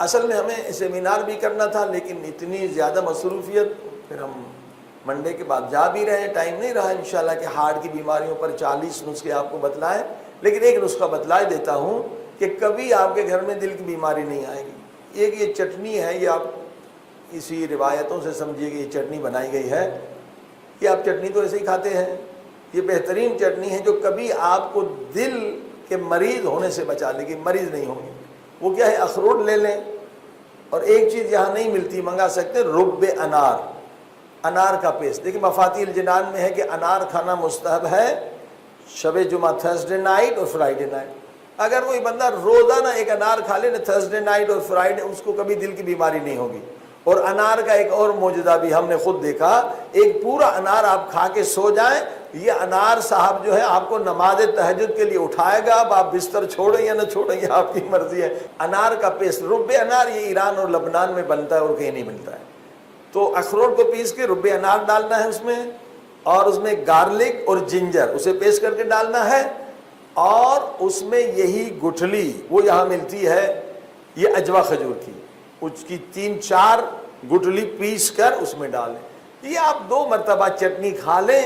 اصل میں ہمیں سیمینار بھی کرنا تھا لیکن اتنی زیادہ مصروفیت، پھر ہم منڈے کے بعد جا بھی رہے ہیں، ٹائم نہیں رہا انشاءاللہ کہ ہارٹ کی بیماریوں پر 40 نسخے آپ کو بتلائیں، لیکن ایک نسخہ بتلا دیتا ہوں کہ کبھی آپ کے گھر میں دل کی بیماری نہیں آئے گی۔ ایک یہ چٹنی ہے، یہ آپ اسی روایتوں سے سمجھیے کہ یہ چٹنی بنائی گئی ہے، یہ آپ چٹنی تو ایسے ہی کھاتے ہیں، یہ بہترین چٹنی ہے جو کبھی آپ کو دل کے مریض ہونے سے بچا لے گی، مریض نہیں ہوں گے۔ وہ کیا ہے، اخروٹ لے لیں، اور ایک چیز یہاں نہیں ملتی، منگا سکتے، رب انار، انار کا پیسٹ۔ دیکھیں مفاتیح الجنان میں ہے کہ انار کھانا مستحب ہے شب جمعہ، تھرسڈے نائٹ اور فرائیڈے نائٹ۔ اگر کوئی بندہ روزانہ ایک انار کھا لے نا تھرسڈے نائٹ اور فرائیڈے، اس کو کبھی دل کی بیماری نہیں ہوگی۔ اور انار کا ایک اور معجزہ بھی ہم نے خود دیکھا، ایک پورا انار آپ کھا کے سو جائیں، یہ انار صاحب جو ہے آپ کو نماز تہجد کے لیے اٹھائے گا، اب آپ بستر چھوڑیں یا نہ چھوڑیں یہ آپ کی مرضی ہے۔ انار کا پیسٹ، رب انار، یہ ایران اور لبنان میں بنتا ہے اور کہیں نہیں ملتا ہے۔ تو اخروٹ کو پیس کے رب انار ڈالنا ہے اس میں، اور اس میں گارلک اور جنجر اسے پیسٹ کر کے ڈالنا ہے، اور اس میں یہی گٹھلی وہ یہاں ملتی ہے، یہ اجوا کھجور کی، اس کی 3-4 گٹھلی پیس کر اس میں ڈالیں۔ یہ آپ 2 مرتبہ چٹنی کھا لیں،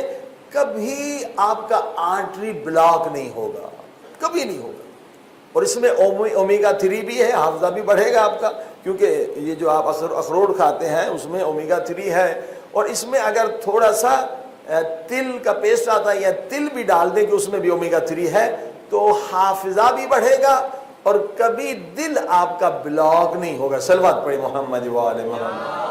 کبھی آپ کا آرٹری بلاک نہیں ہوگا، کبھی نہیں ہوگا۔ اور اس میں اومیگا 3 بھی ہے، حافظہ بھی بڑھے گا آپ کا، کیونکہ یہ جو آپ اخروٹ کھاتے ہیں اس میں اومیگا 3 ہے۔ اور اس میں اگر تھوڑا سا تل کا پیسٹ آتا ہے یا تل بھی ڈال دیں کہ اس میں بھی اومیگا 3 ہے، تو حافظہ بھی بڑھے گا اور کبھی دل آپ کا بلاک نہیں ہوگا۔ صلوات پڑھیں محمد و آل محمد۔